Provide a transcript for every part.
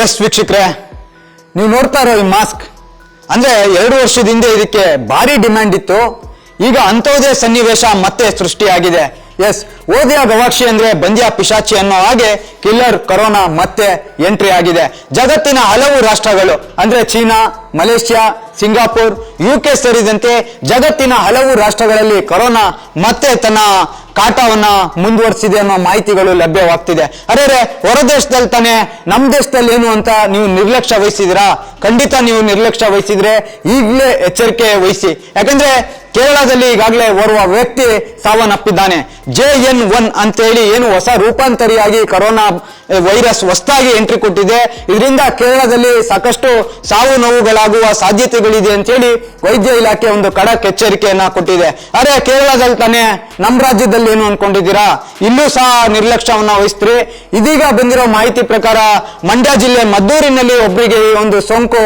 S ವೀಕ್ಷಕರೇ, ನೀವು ನೋಡ್ತಾ ಇರೋ ಈ ಮಾಸ್ಕ್ ಅಂದ್ರೆ 2 ವರ್ಷದ ಹಿಂದೆ ಇದಕ್ಕೆ ಭಾರಿ ಡಿಮ್ಯಾಂಡ್ ಇತ್ತು. ಈಗ ಅಂಥವುದೇ ಸನ್ನಿವೇಶ ಮತ್ತೆ ಸೃಷ್ಟಿಯಾಗಿದೆ. ಎಸ್, ಓದಿಯ ಗವಾಕ್ಷಿ ಅಂದ್ರೆ ಬಂದ್ಯ ಪಿಶಾಚಿ ಅನ್ನೋ ಹಾಗೆ ಕಿಲ್ಲರ್ ಕೊರೋನಾ ಮತ್ತೆ ಎಂಟ್ರಿ ಆಗಿದೆ. ಜಗತ್ತಿನ ಹಲವು ರಾಷ್ಟ್ರಗಳು ಅಂದ್ರೆ ಚೀನಾ, ಮಲೇಷ್ಯಾ, ಸಿಂಗಾಪುರ್, UK ಸೇರಿದಂತೆ ಜಗತ್ತಿನ ಹಲವು ರಾಷ್ಟ್ರಗಳಲ್ಲಿ ಕೊರೋನಾ ಮತ್ತೆ ತನ್ನ ಕಾಟವನ್ನ ಮುಂದುವರಿಸಿದೆ ಅನ್ನೋ ಮಾಹಿತಿಗಳು ಲಭ್ಯವಾಗ್ತಿದೆ. ಅರೆ ಹೊರ ದೇಶದಲ್ಲಿ ತಾನೆ, ನಮ್ಮ ದೇಶದಲ್ಲಿ ಏನು ಅಂತ ನೀವು ನಿರ್ಲಕ್ಷ್ಯ ವಹಿಸಿದಿರಾ? ಖಂಡಿತ ನೀವು ನಿರ್ಲಕ್ಷ್ಯ ವಹಿಸಿದ್ರೆ ಈಗಲೇ ಎಚ್ಚರಿಕೆ ವಹಿಸಿ. ಯಾಕಂದ್ರೆ ಕೇರಳದಲ್ಲಿ ಈಗಾಗಲೇ ಓರ್ವ ವ್ಯಕ್ತಿ ಸಾವನ್ನಪ್ಪಿದ್ದಾನೆ. JN1 ಅಂತೇಳಿ ಏನು ಹೊಸ ರೂಪಾಂತರಿಯಾಗಿ ಕೊರೋನಾ ವೈರಸ್ ಹೊಸದಾಗಿ ಎಂಟ್ರಿ ಕೊಟ್ಟಿದೆ. ಇದರಿಂದ ಕೇರಳದಲ್ಲಿ ಸಾಕಷ್ಟು ಸಾವು ನೋವುಗಳಾಗುವ ಸಾಧ್ಯತೆಗಳಿದೆ ಅಂತೇಳಿ ವೈದ್ಯ ಇಲಾಖೆ ಒಂದು ಖಡಕ್ ಎಚ್ಚರಿಕೆಯನ್ನ ಕೊಟ್ಟಿದೆ. ಅರೆ ಕೇರಳದಲ್ಲಿ ತಾನೆ, ನಮ್ಮ ರಾಜ್ಯದಲ್ಲಿ ಏನು ಅನ್ಕೊಂಡಿದ್ದೀರಾ? ಇಲ್ಲೂ ಸಹ ನಿರ್ಲಕ್ಷ್ಯವನ್ನ ವಹಿಸ್ತ್ರಿ. ಇದೀಗ ಬಂದಿರೋ ಮಾಹಿತಿ ಪ್ರಕಾರ ಮಂಡ್ಯ ಜಿಲ್ಲೆ ಮದ್ದೂರಿನಲ್ಲಿ ಒಬ್ಬರಿಗೆ ಈ ಒಂದು ಸೋಂಕು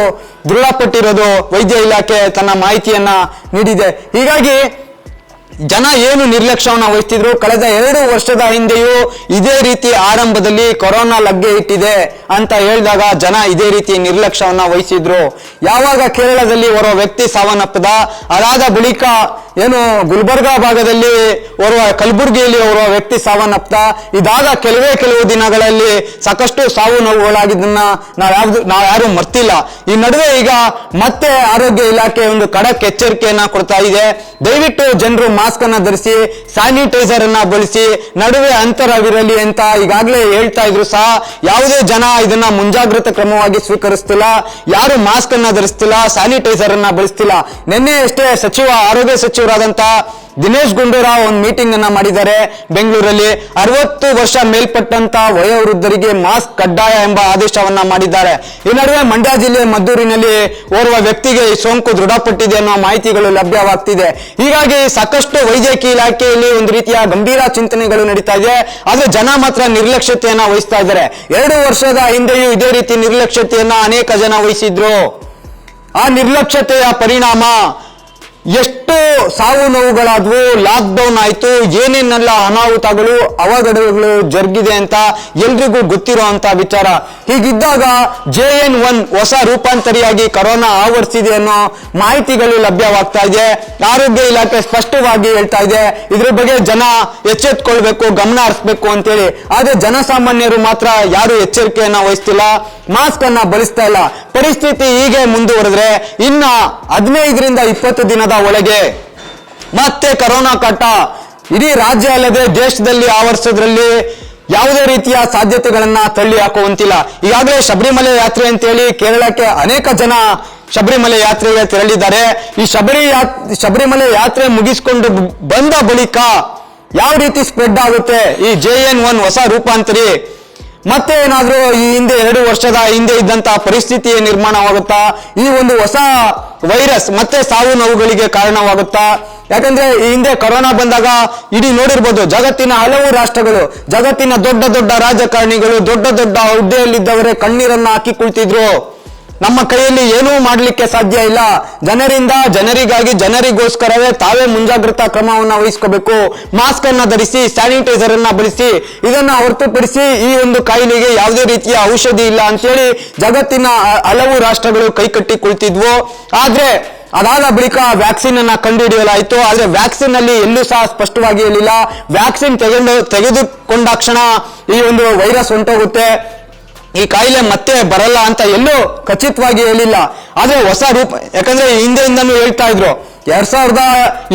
ದೃಢಪಟ್ಟಿರೋದು ವೈದ್ಯ ಇಲಾಖೆ ತನ್ನ ಮಾಹಿತಿಯನ್ನ ನೀಡಿದೆ. ಹೀಗಾಗಿ ಜನ ಏನು ನಿರ್ಲಕ್ಷ್ಯವನ್ನ ವಹಿಸ್ತಿದ್ರು, ಕಳೆದ 2 ವರ್ಷದ ಹಿಂದೆಯೂ ಇದೇ ರೀತಿ ಆರಂಭದಲ್ಲಿ ಕೊರೋನಾ ಲಗ್ಗೆ ಇಟ್ಟಿದೆ ಅಂತ ಹೇಳಿದಾಗ ಜನ ಇದೇ ರೀತಿ ನಿರ್ಲಕ್ಷ್ಯವನ್ನ ವಹಿಸಿದ್ರು. ಯಾವಾಗ ಕೇರಳದಲ್ಲಿ ಓರ್ವ ವ್ಯಕ್ತಿ ಸಾವನ್ನಪ್ಪದ, ಅದಾದ ಬಳಿಕ ಏನು ಗುಲ್ಬರ್ಗಾ ಭಾಗದಲ್ಲಿ ಓರ್ವ, ಕಲಬುರಗಿಯಲ್ಲಿ ಓರ್ವ ವ್ಯಕ್ತಿ ಸಾವನ್ನಪ್ಪ, ಇದಾದ ಕೆಲವು ದಿನಗಳಲ್ಲಿ ಸಾಕಷ್ಟು ಸಾವು ನೋವುಗಳಾಗಿದ್ದನ್ನ ನಾವು ಯಾರು ಮರ್ತಿಲ್ಲ. ಈ ನಡುವೆ ಈಗ ಮತ್ತೆ ಆರೋಗ್ಯ ಇಲಾಖೆ ಒಂದು ಖಡಕ್ ಎಚ್ಚರಿಕೆಯನ್ನ ಕೊಡ್ತಾ ಇದೆ. ದಯವಿಟ್ಟು ಜನರು ಮಾಸ್ಕ್ ಅನ್ನ ಧರಿಸಿ, ಸ್ಯಾನಿಟೈಸರ್ ಅನ್ನ ಬಳಸಿ, ನಡುವೆ ಅಂತರವಿರಲಿ ಅಂತ ಈಗಾಗಲೇ ಹೇಳ್ತಾ ಇದ್ರು ಸಹ ಯಾವುದೇ ಜನ ಇದನ್ನ ಮುಂಜಾಗ್ರತಾ ಕ್ರಮವಾಗಿ ಸ್ವೀಕರಿಸ್ತಿಲ್ಲ. ಯಾರು ಮಾಸ್ಕ್ ಅನ್ನ ಧರಿಸ್ತಿಲ್ಲ, ಸ್ಯಾನಿಟೈಸರ್ ಅನ್ನ ಬಳಸ್ತಿಲ್ಲ. ನಿನ್ನೆ ಅಷ್ಟೇ ಆರೋಗ್ಯ ಸಚಿವರಾದಂತ ದಿನೇಶ್ ಗುಂಡೂರಾವ್ ಒಂದು ಮೀಟಿಂಗ್ ಅನ್ನ ಮಾಡಿದ್ದಾರೆ ಬೆಂಗಳೂರಲ್ಲಿ. 60 ವರ್ಷ ಮೇಲ್ಪಟ್ಟಂತ ವಯೋವೃದ್ಧರಿಗೆ ಮಾಸ್ಕ್ ಕಡ್ಡಾಯ ಎಂಬ ಆದೇಶವನ್ನ ಮಾಡಿದ್ದಾರೆ. ಈ ನಡುವೆ ಮಂಡ್ಯ ಜಿಲ್ಲೆ ಮದ್ದೂರಿನಲ್ಲಿ ಓರ್ವ ವ್ಯಕ್ತಿಗೆ ಈ ಸೋಂಕು ದೃಢಪಟ್ಟಿದೆ ಅನ್ನೋ ಮಾಹಿತಿಗಳು ಲಭ್ಯವಾಗ್ತಿದೆ. ಹೀಗಾಗಿ ಸಾಕಷ್ಟು ವೈದ್ಯಕೀಯ ಇಲಾಖೆಯಲ್ಲಿ ಒಂದು ರೀತಿಯ ಗಂಭೀರ ಚಿಂತನೆಗಳು ನಡೀತಾ ಇದೆ. ಆದ್ರೆ ಜನ ಮಾತ್ರ ನಿರ್ಲಕ್ಷ್ಯತೆಯನ್ನ ವಹಿಸ್ತಾ ಇದ್ದಾರೆ. 2 ವರ್ಷದ ಹಿಂದೆಯೂ ಇದೇ ರೀತಿ ನಿರ್ಲಕ್ಷ್ಯತೆಯನ್ನ ಅನೇಕ ಜನ ವಹಿಸಿದ್ರು. ಆ ನಿರ್ಲಕ್ಷ್ಯತೆಯ ಪರಿಣಾಮ ಎಷ್ಟು ಸಾವು ನೋವುಗಳಾದ್ವು, ಲಾಕ್ಡೌನ್ ಆಯ್ತು, ಏನೇನೆಲ್ಲ ಅನಾಹುತಗಳು ಅವಘಡಗಳು ಜರುಗಿದೆ ಅಂತ ಎಲ್ರಿಗೂ ಗೊತ್ತಿರುವಂತ ವಿಚಾರ. ಹೀಗಿದ್ದಾಗ JN1 ಹೊಸ ರೂಪಾಂತರಿಯಾಗಿ ಕೊರೋನಾ ಆವರಿಸಿದೆ ಅನ್ನೋ ಮಾಹಿತಿಗಳು ಲಭ್ಯವಾಗ್ತಾ ಇದೆ. ಆರೋಗ್ಯ ಇಲಾಖೆ ಸ್ಪಷ್ಟವಾಗಿ ಹೇಳ್ತಾ ಇದೆ ಇದ್ರ ಬಗ್ಗೆ ಜನ ಎಚ್ಚೆತ್ಕೊಳ್ಬೇಕು, ಗಮನ ಹರಿಸಬೇಕು ಅಂತೇಳಿ. ಆದ್ರೆ ಜನಸಾಮಾನ್ಯರು ಮಾತ್ರ ಯಾರು ಎಚ್ಚರಿಕೆಯನ್ನ ವಹಿಸ್ತಿಲ್ಲ, ಮಾಸ್ಕ್ ಅನ್ನ ಬಳಸ್ತಾ ಇಲ್ಲ. ಪರಿಸ್ಥಿತಿ ಹೀಗೆ ಮುಂದುವರೆದ್ರೆ ಇನ್ನ 15ರಿಂದ 20 ದಿನದ ಒಳಗೆ ಮತ್ತೆ ಕೊರೋನಾ ಕಾಟ ಇಡೀ ರಾಜ್ಯ ಅಲ್ಲದೆ ದೇಶದಲ್ಲಿ ಆವರಿಸೋದ್ರಲ್ಲಿ ಯಾವುದೇ ರೀತಿಯ ಸಾಧ್ಯತೆಗಳನ್ನ ತಳ್ಳಿ ಹಾಕುವಂತಿಲ್ಲ. ಈಗಾಗಲೇ ಶಬರಿಮಲೆ ಯಾತ್ರೆ ಅಂತೇಳಿ ಕೇರಳಕ್ಕೆ ಅನೇಕ ಜನ ಶಬರಿಮಲೆ ಯಾತ್ರೆಗೆ ತೆರಳಿದ್ದಾರೆ. ಈ ಶಬರಿಮಲೆ ಯಾತ್ರೆ ಮುಗಿಸಿಕೊಂಡು ಬಂದ ಬಳಿಕ ಯಾವ ರೀತಿ ಸ್ಪ್ರೆಡ್ ಆಗುತ್ತೆ ಈ JN1 ಹೊಸ ರೂಪಾಂತರಿ, ಮತ್ತೆ ಏನಾದ್ರೂ ಈ ಹಿಂದೆ 2 ವರ್ಷದ ಹಿಂದೆ ಇದ್ದಂತಹ ಪರಿಸ್ಥಿತಿ ನಿರ್ಮಾಣವಾಗುತ್ತಾ? ಈ ಒಂದು ಹೊಸ ವೈರಸ್ ಮತ್ತೆ ಸಾವು ನೋವುಗಳಿಗೆ ಕಾರಣವಾಗುತ್ತಾ? ಯಾಕಂದ್ರೆ ಈ ಹಿಂದೆ ಕೊರೋನಾ ಬಂದಾಗ ಇಡೀ ನೋಡಿರ್ಬೋದು, ಜಗತ್ತಿನ ಹಲವು ರಾಷ್ಟ್ರಗಳು, ಜಗತ್ತಿನ ದೊಡ್ಡ ದೊಡ್ಡ ರಾಜಕಾರಣಿಗಳು, ದೊಡ್ಡ ದೊಡ್ಡ ಹುದ್ದೆಯಲ್ಲಿದ್ದವರೇ ಕಣ್ಣೀರನ್ನ ಹಾಕಿ ಕುಳಿತಿದ್ರು. ನಮ್ಮ ಕೈಯಲ್ಲಿ ಏನೂ ಮಾಡ್ಲಿಕ್ಕೆ ಸಾಧ್ಯ ಇಲ್ಲ, ಜನರಿಗಾಗಿ ಜನರಿಗೋಸ್ಕರವೇ ತಾವೇ ಮುಂಜಾಗ್ರತಾ ಕ್ರಮವನ್ನ ವಹಿಸ್ಕೋಬೇಕು, ಮಾಸ್ಕ್ ಅನ್ನ ಧರಿಸಿ, ಸ್ಯಾನಿಟೈಸರ್ ಅನ್ನ ಬಳಸಿ, ಇದನ್ನ ಹೊರತುಪಡಿಸಿ ಈ ಒಂದು ಕಾಯಿಲೆಗೆ ಯಾವುದೇ ರೀತಿಯ ಔಷಧಿ ಇಲ್ಲ ಅಂತೇಳಿ ಜಗತ್ತಿನ ಹಲವು ರಾಷ್ಟ್ರಗಳು ಕೈಕಟ್ಟಿ ಕುಳಿತಿದ್ವು. ಆದ್ರೆ ಅದಾದ ಬಳಿಕ ವ್ಯಾಕ್ಸಿನ್ ಅನ್ನ ಕಂಡುಹಿಡಿಯಲಾಯಿತು. ಆದ್ರೆ ವ್ಯಾಕ್ಸಿನ್ ಅಲ್ಲಿ ಎಲ್ಲೂ ಸಹ ಸ್ಪಷ್ಟವಾಗಿ ಹೇಳಿಲ್ಲ ವ್ಯಾಕ್ಸಿನ್ ತೆಗೆದುಕೊಂಡಾಕ್ಷಣ ಈ ಒಂದು ವೈರಸ್ ಹೊಂಟೋಗುತ್ತೆ, ಈ ಕಾಯಿಲೆ ಮತ್ತೆ ಬರಲ್ಲ ಅಂತ ಎಲ್ಲೂ ಖಚಿತವಾಗಿ ಹೇಳಿಲ್ಲ. ಆದ್ರೆ ಹೊಸ ರೂಪ, ಯಾಕಂದ್ರೆ ಹಿಂದೆಯಿಂದನೂ ಹೇಳ್ತಾ ಇದ್ರು 2000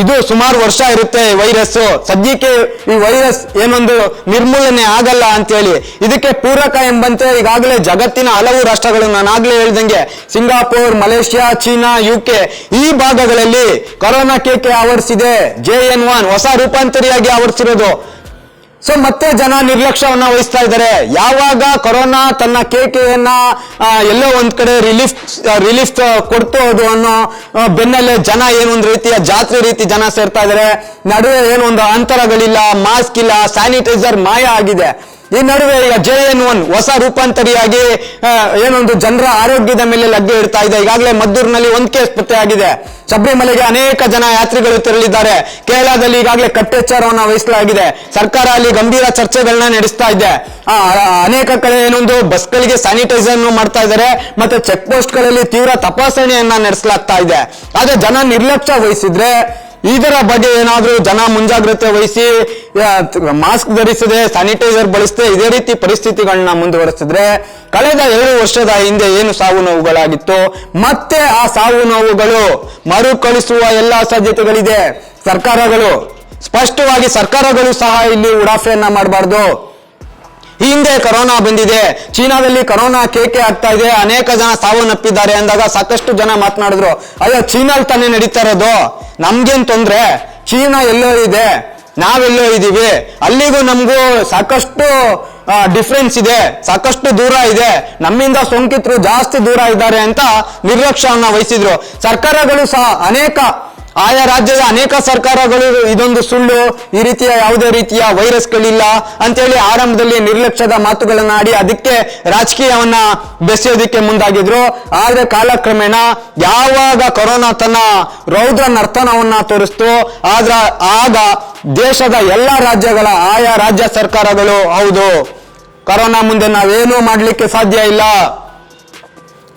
ಇದು ಸುಮಾರು ವರ್ಷ ಇರುತ್ತೆ ವೈರಸ್, ಸದ್ಯಕ್ಕೆ ಈ ವೈರಸ್ ಏನೊಂದು ನಿರ್ಮೂಲನೆ ಆಗಲ್ಲ ಅಂತೇಳಿ. ಇದಕ್ಕೆ ಪೂರಕ ಎಂಬಂತೆ ಈಗಾಗಲೇ ಜಗತ್ತಿನ ಹಲವು ರಾಷ್ಟ್ರಗಳು, ನಾನಾಗ್ಲೇ ಹೇಳ್ದಂಗೆ ಸಿಂಗಾಪುರ್, ಮಲೇಷ್ಯಾ, ಚೀನಾ, UK ಈ ಭಾಗಗಳಲ್ಲಿ ಕೊರೋನಾ ಕೇಕೆ ಆವರಿಸಿದೆ. JN1 ಹೊಸ ರೂಪಾಂತರಿಯಾಗಿ ಆವರಿಸಿರೋದು. ಸೊ ಮತ್ತೆ ಜನ ನಿರ್ಲಕ್ಷ್ಯವನ್ನ ವಹಿಸ್ತಾ ಇದ್ದಾರೆ. ಯಾವಾಗ ಕೊರೋನಾ ತನ್ನ ಕೇಕೆಯನ್ನ ಎಲ್ಲೋ ಒಂದ್ ಕಡೆ ರಿಲೀಫ್ ಕೊಡ್ತೋದು ಅನ್ನೋ ಬೆನ್ನಲ್ಲೇ ಜನ ಏನೊಂದು ರೀತಿಯ ಜಾತ್ರೆ ರೀತಿ ಜನ ಸೇರ್ತಾ ಇದ್ದಾರೆ. ನಡುವೆ ಏನೊಂದು ಅಂತರಗಳಿಲ್ಲ, ಮಾಸ್ಕ್ ಇಲ್ಲ, ಸ್ಯಾನಿಟೈಸರ್ ಮಾಯ ಆಗಿದೆ. ಈ ನಡುವೆ ಈಗ JN1 ಹೊಸ ರೂಪಾಂತರಿಯಾಗಿ ಏನೊಂದು ಜನರ ಆರೋಗ್ಯದ ಮೇಲೆ ಲಗ್ಗೆ ಇಡ್ತಾ ಇದೆ. ಈಗಾಗಲೇ ಮದ್ದೂರಿನಲ್ಲಿ ಒಂದು ಕೇಸ್ ಪತ್ತೆಯಾಗಿದೆ. ಶಬರಿಮಲೆಗೆ ಅನೇಕ ಜನ ಯಾತ್ರಿಗಳು ತೆರಳಿದ್ದಾರೆ. ಕೇರಳದಲ್ಲಿ ಈಗಾಗಲೇ ಕಟ್ಟೆಚ್ಚರವನ್ನು ವಹಿಸಲಾಗಿದೆ. ಸರ್ಕಾರ ಅಲ್ಲಿ ಗಂಭೀರ ಚರ್ಚೆಗಳನ್ನ ನಡೆಸ್ತಾ ಇದೆ. ಅನೇಕ ಕಡೆ ಏನೊಂದು ಬಸ್ಗಳಿಗೆ ಸ್ಯಾನಿಟೈಸರ್ ಮಾಡ್ತಾ ಇದ್ದಾರೆ, ಮತ್ತೆ ಚೆಕ್ ಪೋಸ್ಟ್ ಗಳಲ್ಲಿ ತೀವ್ರ ತಪಾಸಣೆಯನ್ನ ನಡೆಸಲಾಗ್ತಾ ಇದೆ. ಆದ್ರೆ ಜನ ನಿರ್ಲಕ್ಷ್ಯ ವಹಿಸಿದ್ರೆ ಇದರ ಬಗ್ಗೆ ಏನಾದ್ರೂ ಜನ ಮುಂಜಾಗ್ರತೆ ವಹಿಸಿ ಮಾಸ್ಕ್ ಧರಿಸದೆ ಸ್ಯಾನಿಟೈಸರ್ ಬಳಸದೆ ಇದೇ ರೀತಿ ಪರಿಸ್ಥಿತಿಗಳನ್ನ ಮುಂದುವರಿಸಿದ್ರೆ ಕಳೆದ 2 ವರ್ಷದ ಹಿಂದೆ ಏನು ಸಾವು ನೋವುಗಳಾಗಿತ್ತು ಮತ್ತೆ ಆ ಸಾವು ನೋವುಗಳು ಮರುಕಳಿಸುವ ಎಲ್ಲಾ ಸಾಧ್ಯತೆಗಳಿದೆ. ಸ್ಪಷ್ಟವಾಗಿ ಸರ್ಕಾರಗಳು ಸಹ ಇಲ್ಲಿ ಉಡಾಫೆಯನ್ನ ಮಾಡಬಾರ್ದು. ಈ ಹಿಂದೆ ಕೊರೋನಾ ಬಂದಿದೆ, ಚೀನಾದಲ್ಲಿ ಕೊರೋನಾ ಕೇಕೆ ಆಗ್ತಾ ಇದೆ, ಅನೇಕ ಜನ ಸಾವನ್ನಪ್ಪಿದ್ದಾರೆ ಅಂದಾಗ ಸಾಕಷ್ಟು ಜನ ಮಾತನಾಡಿದ್ರು, ಅಯ್ಯೋ ಚೀನಾಲ್ ತಾನೇ ನಡೀತಾ ಇರೋದು, ನಮ್ಗೇನ್ ತೊಂದ್ರೆ, ಚೀನಾ ಎಲ್ಲೋ ಇದೆ, ನಾವೆಲ್ಲೋ ಇದೀವಿ, ಅಲ್ಲಿಗೂ ನಮಗೂ ಸಾಕಷ್ಟು ಡಿಫ್ರೆನ್ಸ್ ಇದೆ, ಸಾಕಷ್ಟು ದೂರ ಇದೆ, ನಮ್ಮಿಂದ ಸೋಂಕಿತರು ಜಾಸ್ತಿ ದೂರ ಇದ್ದಾರೆ ಅಂತ ನಿರ್ಲಕ್ಷ್ಯವನ್ನ ವಹಿಸಿದ್ರು. ಸರ್ಕಾರಗಳು ಸಹ ಆಯಾ ರಾಜ್ಯದ ಅನೇಕ ಸರ್ಕಾರಗಳು ಇದೊಂದು ಸುಳ್ಳು, ಈ ರೀತಿಯ ಯಾವುದೇ ರೀತಿಯ ವೈರಸ್ಗಳಿಲ್ಲ ಅಂತೇಳಿ ಆರಂಭದಲ್ಲಿ ನಿರ್ಲಕ್ಷ್ಯದ ಮಾತುಗಳನ್ನ ಆಡಿ ಅದಕ್ಕೆ ರಾಜಕೀಯವನ್ನ ಬೆಸೆಯೋದಿಕ್ಕೆ ಮುಂದಾಗಿದ್ರು. ಆದ್ರೆ ಕಾಲಕ್ರಮೇಣ ಯಾವಾಗ ಕೊರೋನಾ ತನ್ನ ರೌದ್ರ ನರ್ತನವನ್ನ ತೋರಿಸ್ತು ಆಗ ದೇಶದ ಎಲ್ಲ ರಾಜ್ಯಗಳ ಆಯಾ ರಾಜ್ಯ ಸರ್ಕಾರಗಳು ಹೌದು ಕೊರೋನಾ ಮುಂದೆ ನಾವೇನೂ ಮಾಡ್ಲಿಕ್ಕೆ ಸಾಧ್ಯ ಇಲ್ಲ,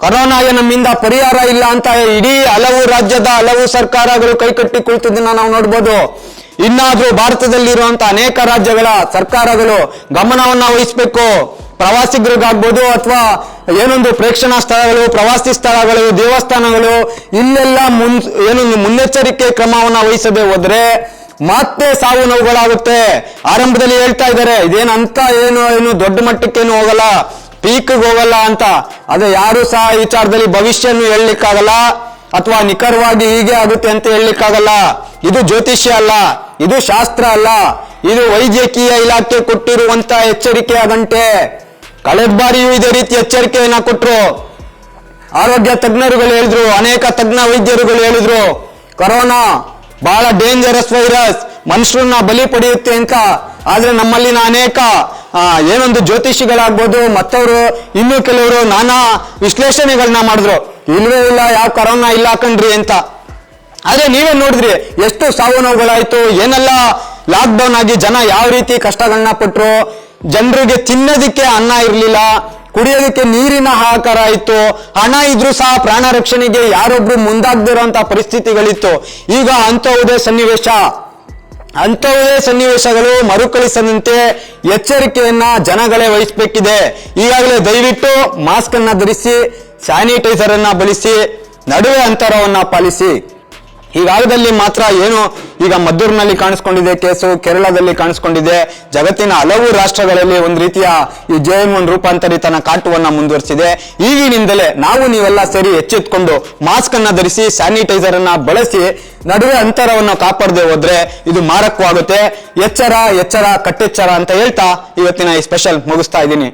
ಕೊರೋನಾಗೆ ನಮ್ಮಿಂದ ಪರಿಹಾರ ಇಲ್ಲ ಅಂತ ಇಡೀ ಹಲವು ರಾಜ್ಯದ ಹಲವು ಸರ್ಕಾರಗಳು ಕೈಕಟ್ಟಿ ಕುಳಿತದನ್ನ ನಾವು ನೋಡ್ಬೋದು. ಇನ್ನಾದ್ರೂ ಭಾರತದಲ್ಲಿರುವಂತಹ ಅನೇಕ ರಾಜ್ಯಗಳ ಸರ್ಕಾರಗಳು ಗಮನವನ್ನ ವಹಿಸಬೇಕು. ಪ್ರವಾಸಿಗರಿಗಾಗ್ಬೋದು ಅಥವಾ ಏನೊಂದು ಪ್ರೇಕ್ಷಣಾ ಸ್ಥಳಗಳು, ಪ್ರವಾಸಿ ಸ್ಥಳಗಳು, ದೇವಸ್ಥಾನಗಳು ಇಲ್ಲೆಲ್ಲ ಏನೊಂದು ಮುನ್ನೆಚ್ಚರಿಕೆ ಕ್ರಮವನ್ನ ವಹಿಸದೆ ಹೋದ್ರೆ ಮತ್ತೆ ಸಾವು ನೋವುಗಳಾಗುತ್ತೆ. ಆರಂಭದಲ್ಲಿ ಹೇಳ್ತಾ ಇದ್ದಾರೆ ಇದೇನಂತ ಏನು ದೊಡ್ಡ ಮಟ್ಟಕ್ಕೇನು ಹೋಗಲ್ಲ, ಪೀಕ್ ಹೋಗಲ್ಲ ಅಂತ. ಅದೇ ಯಾರು ಸಹ ಈ ವಿಚಾರದಲ್ಲಿ ಭವಿಷ್ಯನು ಹೇಳಲಿಕ್ಕಾಗಲ್ಲ ಅಥವಾ ನಿಖರವಾಗಿ ಹೀಗೆ ಆಗುತ್ತೆ ಅಂತ ಹೇಳಲಿಕ್ಕಾಗಲ್ಲ. ಇದು ಜ್ಯೋತಿಷ್ಯ ಅಲ್ಲ, ಇದು ಶಾಸ್ತ್ರ ಅಲ್ಲ, ಇದು ವೈದ್ಯಕೀಯ ಇಲಾಖೆ ಕೊಟ್ಟಿರುವಂತ ಎಚ್ಚರಿಕೆಯ ಗಂಟೆ. ಕಳೆದ ಬಾರಿಯೂ ಇದೇ ರೀತಿ ಎಚ್ಚರಿಕೆಯನ್ನ ಕೊಟ್ರು. ಆರೋಗ್ಯ ತಜ್ಞರುಗಳು ಹೇಳಿದ್ರು, ಅನೇಕ ತಜ್ಞ ವೈದ್ಯರುಗಳು ಹೇಳಿದ್ರು ಕೊರೋನಾ ಬಹಳ ಡೇಂಜರಸ್ ವೈರಸ್, ಮನುಷ್ಯರನ್ನ ಬಲಿ ಪಡೆಯುತ್ತೆ ಅಂತ. ಆದ್ರೆ ನಮ್ಮಲ್ಲಿನ ಅನೇಕ ಏನೊಂದು ಜ್ಯೋತಿಷಿಗಳಾಗ್ಬೋದು ಮತ್ತವರು ಇನ್ನೂ ಕೆಲವರು ನಾನಾ ವಿಶ್ಲೇಷಣೆಗಳನ್ನ ಮಾಡಿದ್ರು, ಇಲ್ವೇ ಇಲ್ಲ, ಯಾವ ಕೊರೋನಾ ಇಲ್ಲ ಕಣ್ರಿ ಅಂತ. ಆದ್ರೆ ನೀವೇ ನೋಡಿದ್ರಿ ಎಷ್ಟು ಸಾವು ನೋವುಗಳಾಯ್ತು, ಏನೆಲ್ಲ ಲಾಕ್ಡೌನ್ ಆಗಿ ಜನ ಯಾವ ರೀತಿ ಕಷ್ಟಗಳನ್ನ ಪಟ್ರು. ಜನರಿಗೆ ತಿನ್ನೋದಿಕ್ಕೆ ಅನ್ನ ಇರ್ಲಿಲ್ಲ, ಕುಡಿಯೋದಕ್ಕೆ ನೀರಿನ ಹಾಹಾಕಾರ ಇತ್ತು, ಹಣ ಇದ್ರೂ ಸಹ ಪ್ರಾಣ ರಕ್ಷಣೆಗೆ ಯಾರೊಬ್ರು ಮುಂದಾಗದಿರುವಂತ ಪರಿಸ್ಥಿತಿಗಳಿತ್ತು. ಈಗ ಅಂತಹುದೇ ಸನ್ನಿವೇಶಗಳು ಮರುಕಳಿಸದಂತೆ ಎಚ್ಚರಿಕೆಯನ್ನ ಜನಗಳೇ ವಹಿಸಬೇಕಿದೆ. ಈಗಾಗಲೇ ದಯವಿಟ್ಟು ಮಾಸ್ಕ್ ಅನ್ನ ಧರಿಸಿ, ಸ್ಯಾನಿಟೈಸರ್ ಅನ್ನ ಬಳಸಿ, ನಡುವೆ ಅಂತರವನ್ನ ಪಾಲಿಸಿ. ಹೀಗಾಗದಲ್ಲಿ ಮಾತ್ರ ಏನು ಈಗ ಮದ್ದೂರಿನಲ್ಲಿ ಕಾಣಿಸ್ಕೊಂಡಿದೆ ಕೇಸು, ಕೇರಳದಲ್ಲಿ ಕಾಣಿಸ್ಕೊಂಡಿದೆ, ಜಗತ್ತಿನ ಹಲವು ರಾಷ್ಟ್ರಗಳಲ್ಲಿ ಒಂದು ರೀತಿಯ ಈ JN1 ರೂಪಾಂತರಿತನ ಕಾಟುವನ್ನ ಮುಂದುವರಿಸಿದೆ. ಈಗಿನಿಂದಲೇ ನೀವೆಲ್ಲ ಸೇರಿ ಎಚ್ಚೆತ್ಕೊಂಡು ಮಾಸ್ಕ್ ಅನ್ನ ಧರಿಸಿ, ಸ್ಯಾನಿಟೈಸರ್ ಅನ್ನ ಬಳಸಿ, ನಡುವೆ ಅಂತರವನ್ನು ಕಾಪಾಡದೆ ಹೋದ್ರೆ ಇದು ಮಾರಕವಾಗುತ್ತೆ. ಎಚ್ಚರ ಕಟ್ಟೆಚ್ಚರ ಅಂತ ಹೇಳ್ತಾ ಇವತ್ತಿನ ಈ ಸ್ಪೆಷಲ್ ಮುಗಿಸ್ತಾ ಇದ್ದೀನಿ.